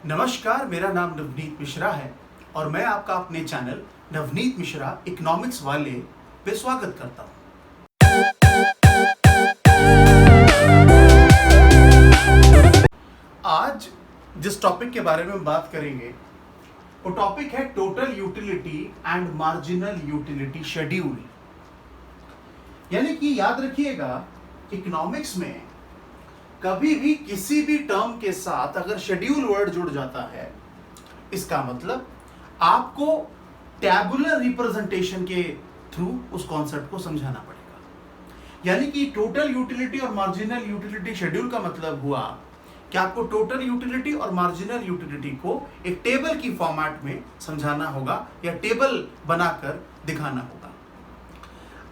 नमस्कार, मेरा नाम नवनीत मिश्रा है और मैं आपका अपने चैनल नवनीत मिश्रा इकोनॉमिक्स वाले पे स्वागत करता हूँ। आज जिस टॉपिक के बारे में बात करेंगे वो टॉपिक है total utility and marginal utility schedule. यानी कि याद रखिएगा, इकोनॉमिक्स में कभी भी किसी भी टर्म के साथ अगर शेड्यूल वर्ड जुड़ जाता है, इसका मतलब आपको टैबुलर रिप्रेजेंटेशन के थ्रू उस कॉन्सेप्ट को समझाना पड़ेगा। यानी कि टोटल यूटिलिटी और मार्जिनल यूटिलिटी शेड्यूल का मतलब हुआ कि आपको टोटल यूटिलिटी और मार्जिनल यूटिलिटी को एक टेबल की फॉर्मेट में समझाना होगा या टेबल बनाकर दिखाना होगा।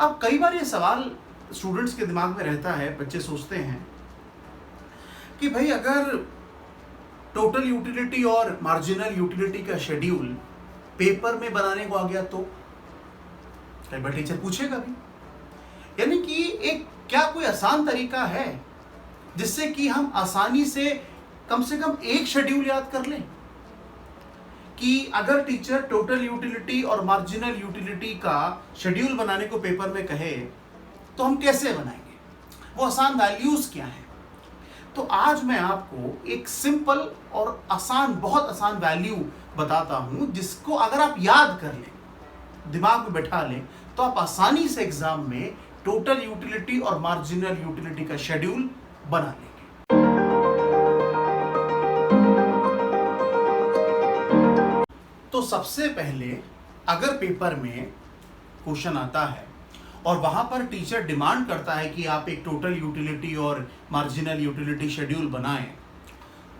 अब कई बार ये सवाल स्टूडेंट्स के दिमाग में रहता है, बच्चे सोचते हैं कि भाई अगर टोटल यूटिलिटी और मार्जिनल यूटिलिटी का शेड्यूल पेपर में बनाने को आ गया तो कई बार टीचर पूछेगा भी। यानी कि एक क्या कोई आसान तरीका है जिससे कि हम आसानी से कम एक शेड्यूल याद कर लें कि अगर टीचर टोटल यूटिलिटी और मार्जिनल यूटिलिटी का शेड्यूल बनाने को पेपर में कहे तो हम कैसे बनाएंगे, वो आसान वैल्यूज क्या है। तो आज मैं आपको एक सिंपल और आसान, बहुत आसान वैल्यू बताता हूं जिसको अगर आप याद कर लें, दिमाग में बैठा लें, तो आप आसानी से एग्जाम में टोटल यूटिलिटी और मार्जिनल यूटिलिटी का शेड्यूल बना लेंगे। तो सबसे पहले अगर पेपर में क्वेश्चन आता है और वहां पर टीचर डिमांड करता है कि आप एक टोटल यूटिलिटी और मार्जिनल यूटिलिटी शेड्यूल बनाएं,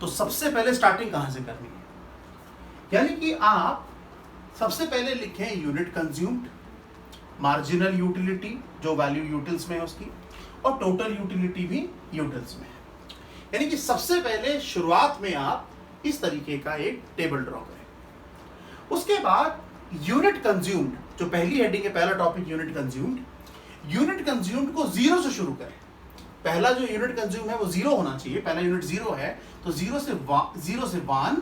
तो सबसे पहले स्टार्टिंग कहां से करनी है। यानी कि आप सबसे पहले लिखें यूनिट कंज्यूम्ड, मार्जिनल यूटिलिटी जो वैल्यू यूटिल्स में है उसकी, और टोटल यूटिलिटी भी यूटिल्स में है। यानी कि सबसे पहले शुरुआत में आप इस तरीके का एक टेबल ड्रॉ करें। उसके बाद यूनिट कंज्यूम्ड, जो पहली हेडिंग है, पहला topic unit consumed, unit consumed को जीरो से शुरू करें। पहला जो यूनिट कंज्यूम है वो जीरो होना चाहिए, पहला यूनिट जीरो है, तो जीरो से 1,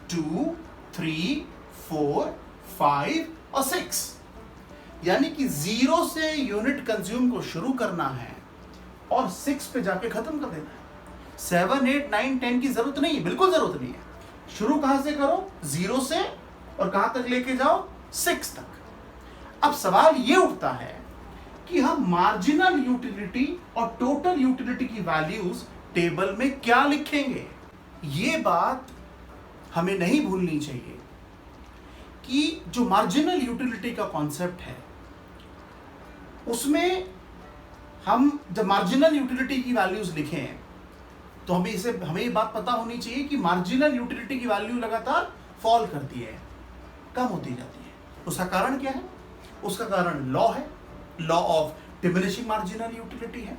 2, 3, 4, 5 और 6। यानी कि जीरो से यूनिट कंज्यूम को शुरू करना है और 6 पे जाके खत्म कर देना है। 7, 8, 9, 10 की जरूरत नहीं है, बिल्कुल जरूरत नहीं है। शुरू कहां से करो, जीरो से, और कहां तक लेके जाओ, 6 तक। अब सवाल ये उठता है कि हम मार्जिनल यूटिलिटी और टोटल यूटिलिटी की वैल्यूज टेबल में क्या लिखेंगे। ये बात हमें नहीं भूलनी चाहिए कि जो मार्जिनल यूटिलिटी का कॉन्सेप्ट है उसमें हम जब मार्जिनल यूटिलिटी की वैल्यूज लिखें तो हमें ये बात पता होनी चाहिए कि मार्जिनल यूटिलिटी की वैल्यू लगातार फॉल करती है, कम होती जाती है। उसका कारण क्या है? उसका कारण लॉ है, law of diminishing marginal utility है।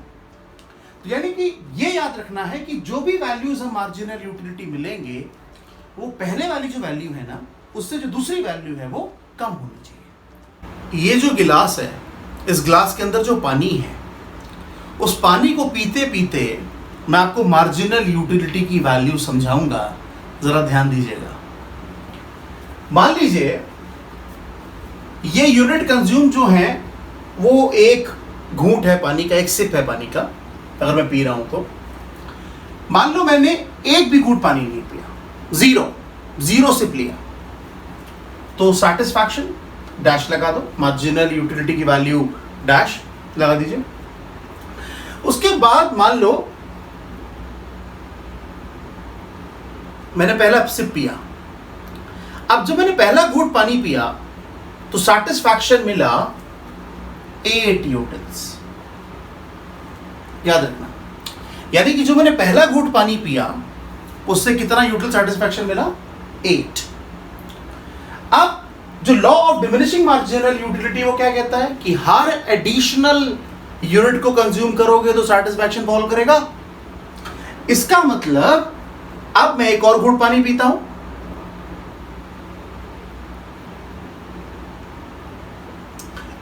तो यानी कि ये याद रखना है कि जो भी वैल्यूज हम मार्जिनल यूटिलिटी मिलेंगे वो पहले वाली जो वैल्यू है ना, उससे जो दूसरी वैल्यू है वो कम होनी चाहिए। ये जो गिलास है, इस गिलास के अंदर जो पानी है, उस पानी को पीते पीते मैं आपको मार्जिनल यूटिलिटी की वैल्यू समझाऊंगा, जरा ध्यान दीजिएगा। मान लीजिए ये यूनिट कंज्यूम जो है वो एक घूंट है पानी का, एक सिप है पानी का, अगर मैं पी रहा हूं तो मान लो मैंने एक भी घूंट पानी नहीं पिया, जीरो सिप लिया, तो सैटिस्फैक्शन डैश लगा दो, मार्जिनल यूटिलिटी की वैल्यू डैश लगा दीजिए। उसके बाद मान लो मैंने पहला सिप पिया, अब जब मैंने पहला घूंट पानी पिया तो सैटिस्फैक्शन मिला 8 यूटिल्स। याद रखना, यानी कि जो मैंने पहला घूंट पानी पिया उससे कितना यूटिल सैटिस्फैक्शन मिला, 8। अब जो law of diminishing marginal utility वो क्या कहता है कि हर एडिशनल यूनिट को कंज्यूम करोगे तो सैटिस्फैक्शन फॉल करेगा। इसका मतलब अब मैं एक और घूंट पानी पीता हूं,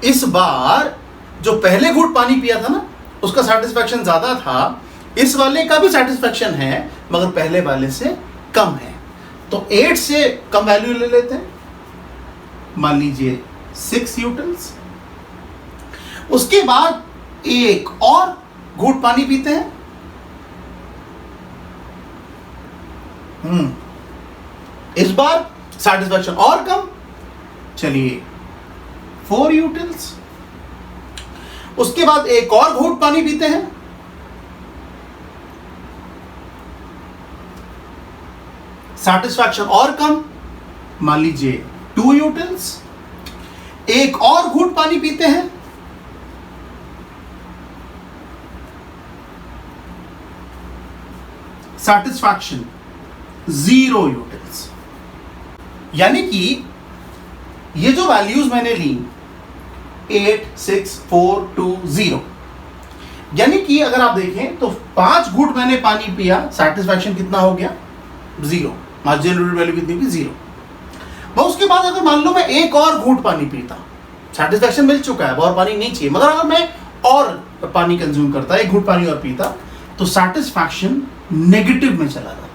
इस बार जो पहले घूंट पानी पिया था ना उसका सैटिस्फैक्शन ज्यादा था, इस वाले का भी सैटिस्फैक्शन है मगर पहले वाले से कम है। तो 8 से कम वैल्यू ले लेते हैं, मान लीजिए 6 यूटिल्स। उसके बाद एक और घूंट पानी पीते हैं, इस बार सैटिस्फैक्शन और कम, चलिए 4 यूटिल्स। उसके बाद एक और घूंट पानी पीते हैं, सैटिस्फैक्शन और कम, मान लीजिए 2 यूटिल्स। एक और घूंट पानी पीते हैं, सैटिस्फैक्शन 0 यूटिल्स। यानी कि ये जो वैल्यूज मैंने ली 8, 6, 4, 2, 0, यानी कि अगर आप देखें तो 5 घूंट मैंने पानी पिया, सैटिस्फैक्शन कितना हो गया 0, मार्जिनल वैल्यू कितनी थी 0। वह उसके बाद अगर मान लो मैं एक और घूंट पानी पीता, सैटिस्फैक्शन मिल चुका है, और पानी नहीं चाहिए, मगर अगर मैं और पानी कंज्यूम करता, एक घूंट पानी और पीता, तो सैटिस्फैक्शन नेगेटिव में चला जाता,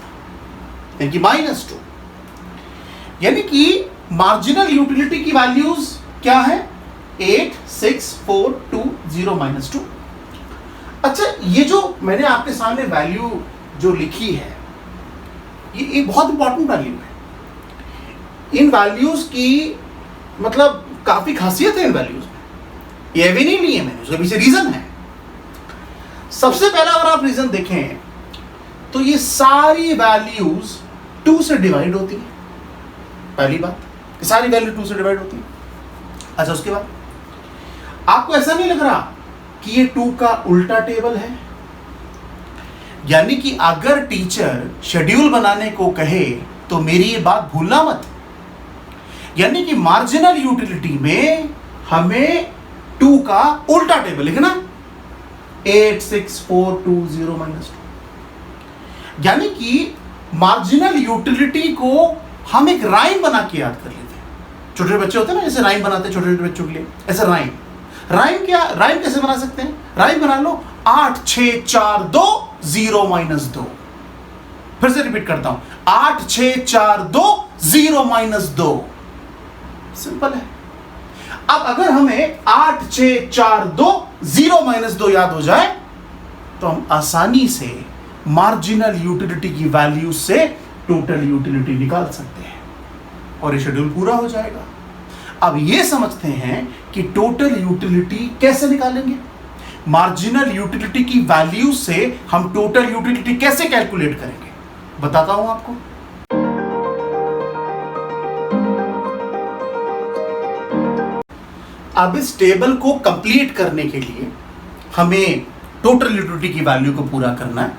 यानी कि -2। यानी कि मार्जिनल यूटिलिटी की वैल्यूज क्या है 8, 6, 4, 2, 0, -2। अच्छा, ये जो मैंने आपके सामने वैल्यू जो लिखी है, ये बहुत इंपॉर्टेंट वैल्यू है। इन वैल्यूज की मतलब काफी खासियत है इन वैल्यूज में, ये भी नहीं लिए मैंने, उसके पीछे रीजन है। सबसे पहला अगर आप रीजन देखें तो ये सारी वैल्यूज 2 से डिवाइड होती है, पहली बात, ये सारी वैल्यू 2 से डिवाइड होती है। अच्छा, उसके बाद आपको ऐसा नहीं लग रहा कि ये 2 का उल्टा टेबल है? यानी कि अगर टीचर शेड्यूल बनाने को कहे तो मेरी ये बात भूलना मत, यानी कि मार्जिनल यूटिलिटी में हमें 2 का उल्टा टेबल लिखना, 8, 6, 4, 2, 0, -2। यानी कि मार्जिनल यूटिलिटी को हम एक राइम बना के याद कर लेते हैं। छोटे बच्चे होते हैं ना, जैसे राइम बनाते हैं छोटे छोटे बच्चों के लिए, ऐसे राइम कैसे बना सकते हैं? राइम बना लो 8, 6, 4, 2, 0, -2। फिर से रिपीट करता हूं, 8, 6, 4, 2, 0, -2। सिंपल है। अब अगर हमें 8, 6, 4, 2, 0, -2 याद हो जाए तो हम आसानी से मार्जिनल यूटिलिटी की वैल्यू से टोटल यूटिलिटी निकाल सकते हैं और ये शेड्यूल पूरा हो जाएगा। अब ये समझते हैं कि टोटल यूटिलिटी कैसे निकालेंगे, मार्जिनल यूटिलिटी की वैल्यू से हम टोटल यूटिलिटी कैसे कैलकुलेट करेंगे, बताता हूं आपको। अब इस टेबल को कंप्लीट करने के लिए हमें टोटल यूटिलिटी की वैल्यू को पूरा करना है,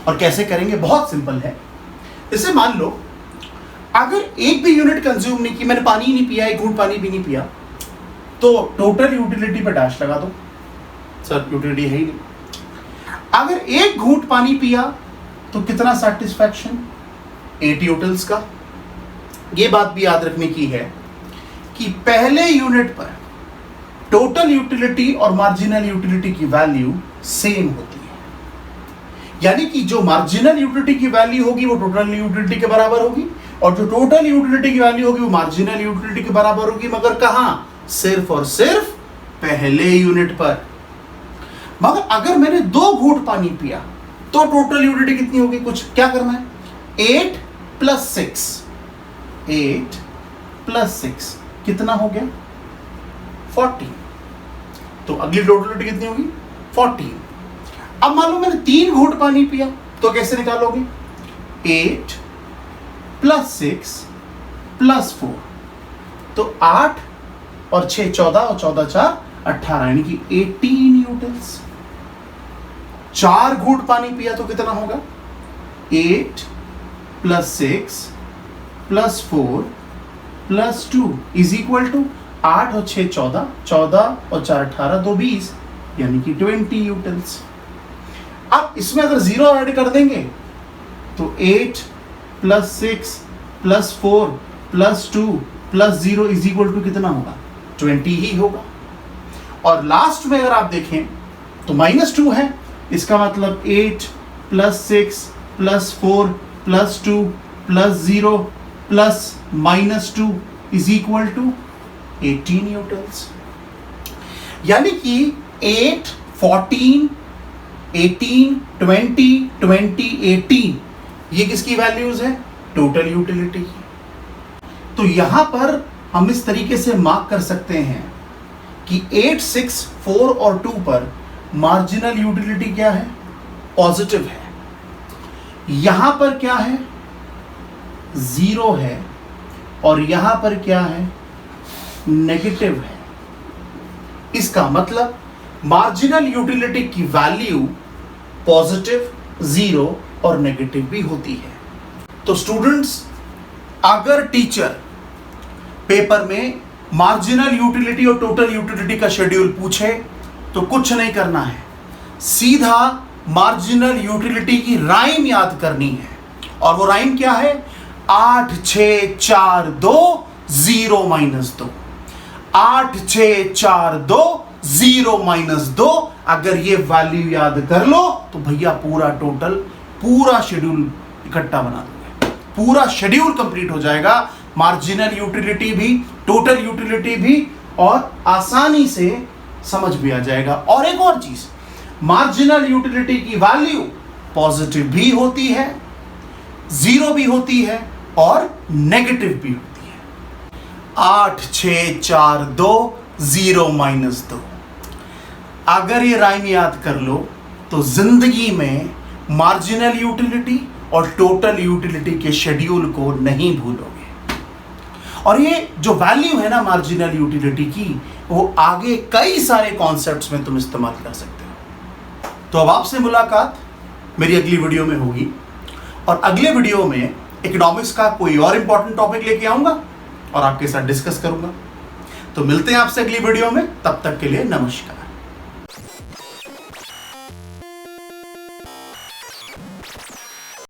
और कैसे करेंगे, बहुत सिंपल है। जैसे मान लो अगर एक भी यूनिट कंज्यूम नहीं की, मैंने पानी ही नहीं पिया, एक घूंट पानी भी नहीं पिया, तो टोटल यूटिलिटी पे डैश लगा दो, सर यूटिलिटी है ही नहीं। अगर एक घूंट पानी पिया तो कितना सैटिस्फैक्शन, 8 यूटिल्स का। यह बात भी याद रखने की है कि पहले यूनिट पर टोटल यूटिलिटी और मार्जिनल यूटिलिटी की वैल्यू सेम होती है, यानी कि जो मार्जिनल यूटिलिटी की वैल्यू होगी वो टोटल यूटिलिटी के बराबर होगी, और जो टोटल यूटिलिटी की वैल्यू होगी वो मार्जिनल यूटिलिटी के बराबर होगी, मगर कहां, सिर्फ और सिर्फ पहले यूनिट पर। मगर अगर मैंने 2 घूंट पानी पिया तो टोटल यूटिलिटी कितनी होगी, कुछ क्या करना है, 8 + 6, 8 + 6 कितना हो गया 40। तो अगली टोटल यूटिलिटी कितनी होगी 40। अब मान लो मैंने 3 घूंट पानी पिया, तो कैसे निकालोगे, 8 + 6 + 4, तो 8 और 6 14 और 14 4 18, यानी कि 18 यूटिल्स। 4 घूंट पानी पिया तो कितना होगा, 8 + 6 + 4 + 2 = 8 और 6 14, 14 और 4 18, 2 20, यानी कि 20 यूटिल्स। अब इसमें अगर 0 ऐड कर देंगे तो 8 + 6 + 4 + 2 + 0 = कितना होगा, 20 ही होगा। और लास्ट में अगर आप देखें तो -2 है, इसका मतलब 8 + 6 + 4 + 2 + 0 plus -2 is equal to 80 newtons. यानी कि 8, 14, 18, 20, 20, 18 ये किसकी वैल्यूज है? टोटल यूटिलिटी की। तो यहां पर हम इस तरीके से मार्क कर सकते हैं कि 8, 6, 4 और 2 पर मार्जिनल यूटिलिटी क्या है? पॉजिटिव है। यहां पर क्या है? 0 है। और यहां पर क्या है? नेगेटिव है। इसका मतलब मार्जिनल यूटिलिटी की वैल्यू पॉजिटिव, 0 और नेगेटिव भी होती है। तो स्टूडेंट्स, अगर टीचर पेपर में मार्जिनल यूटिलिटी और टोटल यूटिलिटी का शेड्यूल पूछे तो कुछ नहीं करना है, सीधा मार्जिनल यूटिलिटी की राइम याद करनी है। और वो राइम क्या है? 8, 6, 4, 2, 0 -2। 8, 6, 4, 2, 0 -2। अगर ये वैल्यू याद कर लो तो भैया पूरा टोटल, पूरा शेड्यूल इकट्ठा बना दोगे, पूरा शेड्यूल कंप्लीट हो जाएगा। मार्जिनल यूटिलिटी भी, टोटल यूटिलिटी भी, और आसानी से समझ भी आ जाएगा। और एक और चीज, मार्जिनल यूटिलिटी की वैल्यू पॉजिटिव भी होती है, 0 भी होती है और नेगेटिव भी होती है। 8, 6, 4, 2, 0 -2। अगर ये राइम याद कर लो तो जिंदगी में मार्जिनल यूटिलिटी और टोटल यूटिलिटी के शेड्यूल को नहीं भूलोगे। और ये जो वैल्यू है ना मार्जिनल यूटिलिटी की, वो आगे कई सारे कॉन्सेप्ट्स में तुम इस्तेमाल कर सकते हो। तो अब आपसे मुलाकात मेरी अगली वीडियो में होगी, और अगले वीडियो में इकोनॉमिक्स का कोई और इंपॉर्टेंट टॉपिक लेके आऊंगा और आपके साथ डिस्कस करूंगा। तो मिलते हैं आपसे अगली वीडियो में, तब तक के लिए नमस्कार।